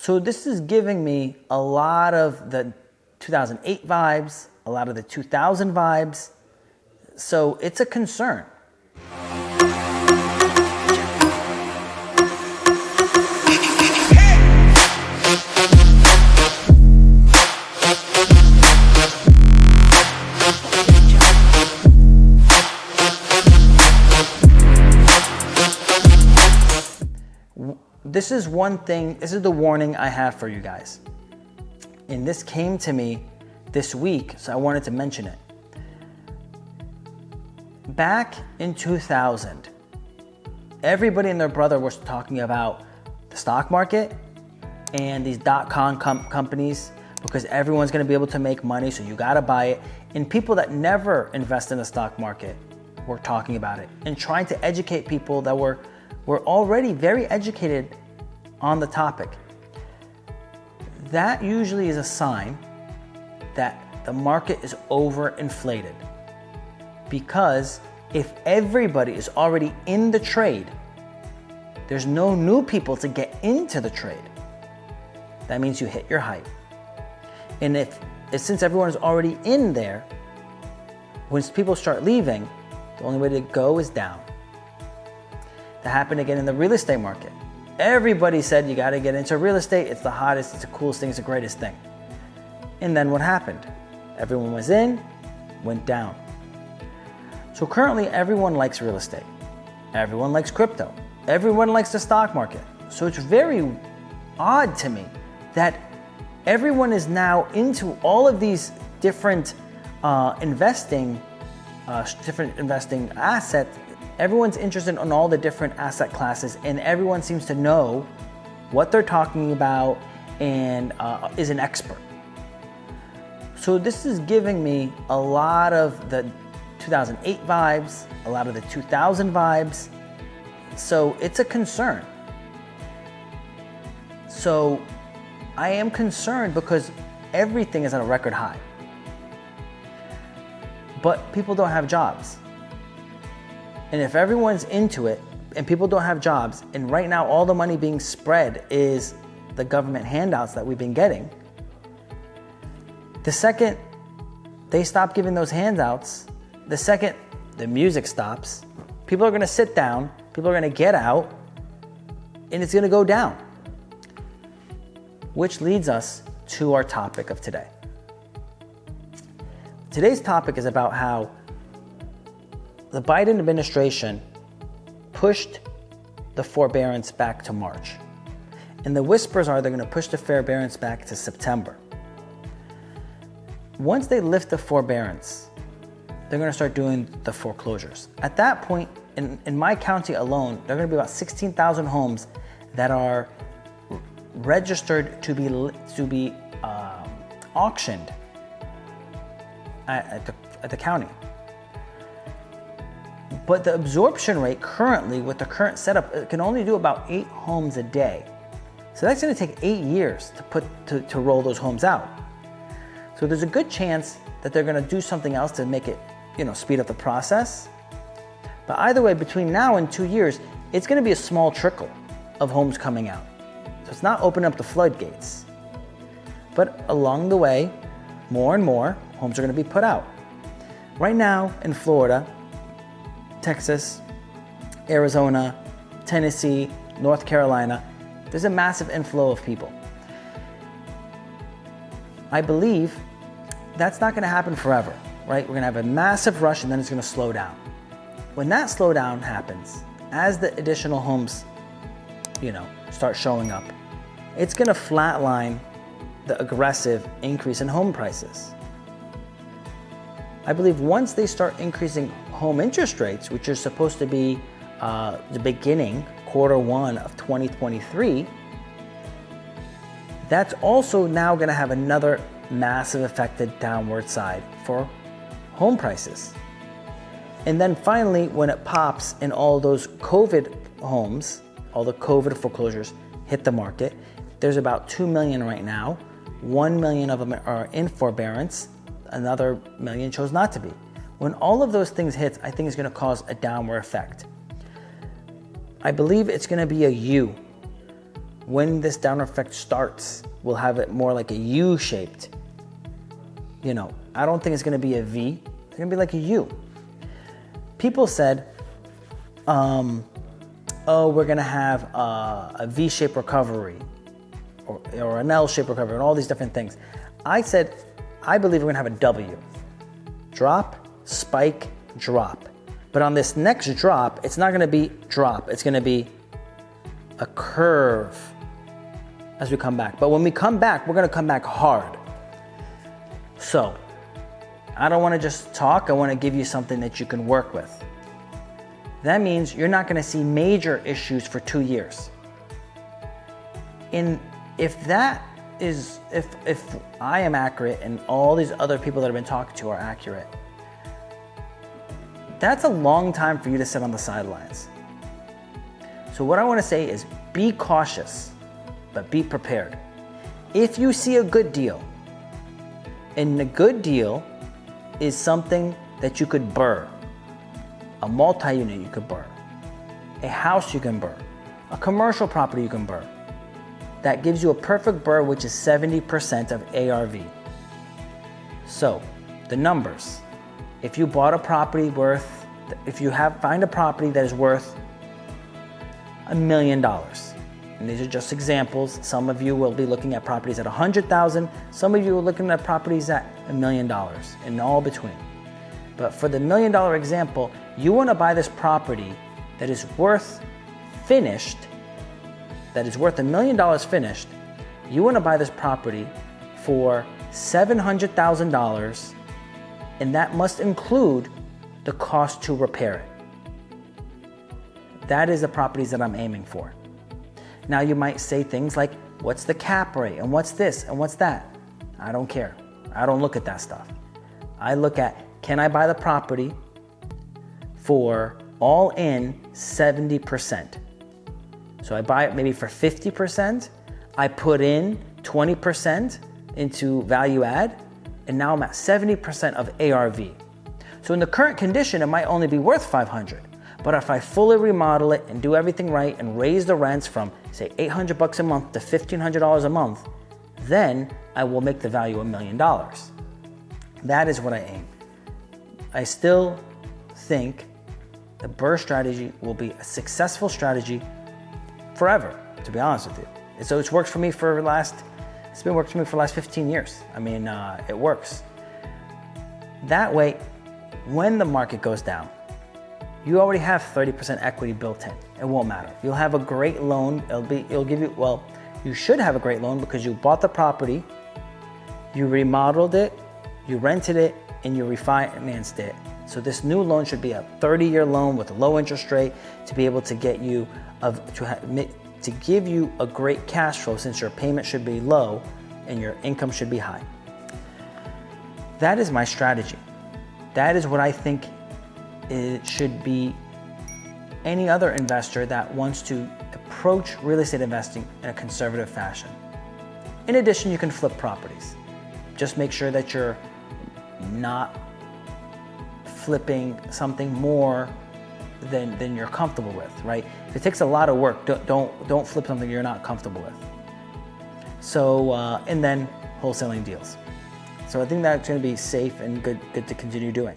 So this is giving me a lot of the 2008 vibes, a lot of the 2000 vibes. So it's a concern. This is one thing, this is the warning I have for you guys. And this came to me this week, so I wanted to mention it. Back in 2000, everybody and their brother was talking about the stock market and these .com companies because everyone's gonna be able to make money, so you gotta buy it. And people that never invest in the stock market were talking about it and trying to educate people that were already very educated on the topic. That usually is a sign that the market is overinflated. Because if everybody is already in the trade, there's no new people to get into the trade. That means you hit your height. And if since everyone is already in there, when people start leaving, the only way to go is down. That happened again in the real estate market. Everybody said you gotta get into real estate, it's the hottest, it's the coolest thing, it's the greatest thing. And then what happened? Everyone was in, went down. So currently everyone likes real estate. Everyone likes crypto. Everyone likes the stock market. So it's very odd to me that everyone is now into all of these different investing assets. Everyone's interested in all the different asset classes, and everyone seems to know what they're talking about and is an expert. So this is giving me a lot of the 2008 vibes, a lot of the 2000 vibes. So it's a concern. So I am concerned because everything is at a record high. But people don't have jobs. And if everyone's into it and people don't have jobs, and right now all the money being spread is the government handouts that we've been getting, the second they stop giving those handouts, the second the music stops, people are gonna sit down, people are gonna get out, and it's gonna go down. Which leads us to our topic of today. Today's topic is about how the Biden administration pushed the forbearance back to March. And the whispers are they're gonna push the forbearance back to September. Once they lift the forbearance, they're gonna start doing the foreclosures. At that point, in my county alone, there are gonna be about 16,000 homes that are registered to be auctioned at the county. But the absorption rate currently, with the current setup, it can only do about 8 homes a day. So that's gonna take 8 years to roll those homes out. So there's a good chance that they're gonna do something else to make it, speed up the process. But either way, between now and 2 years, it's gonna be a small trickle of homes coming out. So it's not opening up the floodgates. But along the way, more and more homes are gonna be put out. Right now in Florida, Texas, Arizona, Tennessee, North Carolina, there's a massive inflow of people. I believe that's not gonna happen forever, right? We're gonna have a massive rush and then it's gonna slow down. When that slowdown happens, as the additional homes, start showing up, it's gonna flatline the aggressive increase in home prices. I believe once they start increasing home interest rates, which are supposed to be the beginning, Q1 of 2023, that's also now gonna have another massive affected downward side for home prices. And then finally, when it pops and all those COVID homes, all the COVID foreclosures hit the market, there's about 2 million right now. 1 million of them are in forbearance. Another million chose not to be. When all of those things hit, I think it's gonna cause a downward effect. I believe it's gonna be a U. when this downward effect starts, we'll have it more like a U-shaped. I don't think it's gonna be a V, it's gonna be like a U. People said, we're gonna have a V-shaped recovery or an L-shaped recovery and all these different things. I said, I believe we're gonna have a W. Drop, spike, drop. But on this next drop, it's not gonna be drop, it's gonna be a curve as we come back. But when we come back, we're gonna come back hard. So, I don't wanna just talk, I wanna give you something that you can work with. That means you're not gonna see major issues for 2 years. If I am accurate and all these other people that I've been talking to are accurate, that's a long time for you to sit on the sidelines. So what I want to say is be cautious, but be prepared. If you see a good deal, and a good deal is something that you could burr, a multi-unit you could burr, a house you can burr, a commercial property you can burr, that gives you a perfect burr, which is 70% of ARV. So the numbers, if you bought a property find a property that is worth $1 million, and these are just examples. Some of you will be looking at properties at 100,000. Some of you are looking at properties at $1 million and all between. But for the $1 million example, you want to buy this property that is worth finished, that is worth $1 million finished. You want to buy this property for $700,000, and that must include the cost to repair it. That is the properties that I'm aiming for. Now you might say things like, what's the cap rate and what's this and what's that? I don't care. I don't look at that stuff. I look at, can I buy the property for all in 70%? So I buy it maybe for 50%, I put in 20% into value add, and now I'm at 70% of ARV. So in the current condition, it might only be worth $500. But if I fully remodel it and do everything right and raise the rents from, say, $800 a month to $1,500 a month, then I will make the value $1 million. That is what I aim. I still think the burr strategy will be a successful strategy forever, to be honest with you. So it's worked for me for the last 15 years. I mean, it works. That way, when the market goes down, you already have 30% equity built in. It won't matter. You'll have a great loan. You should have a great loan because you bought the property, you remodeled it, you rented it, and you refinanced it. So this new loan should be a 30-year loan with a low interest rate to be able to get you to give you a great cash flow, since your payment should be low and your income should be high. That is my strategy. That is what I think it should be any other investor that wants to approach real estate investing in a conservative fashion. In addition, you can flip properties. Just make sure that you're not flipping something more than you're comfortable with, right? If it takes a lot of work, don't flip something you're not comfortable with. So, and then wholesaling deals. So I think that's going to be safe and good to continue doing.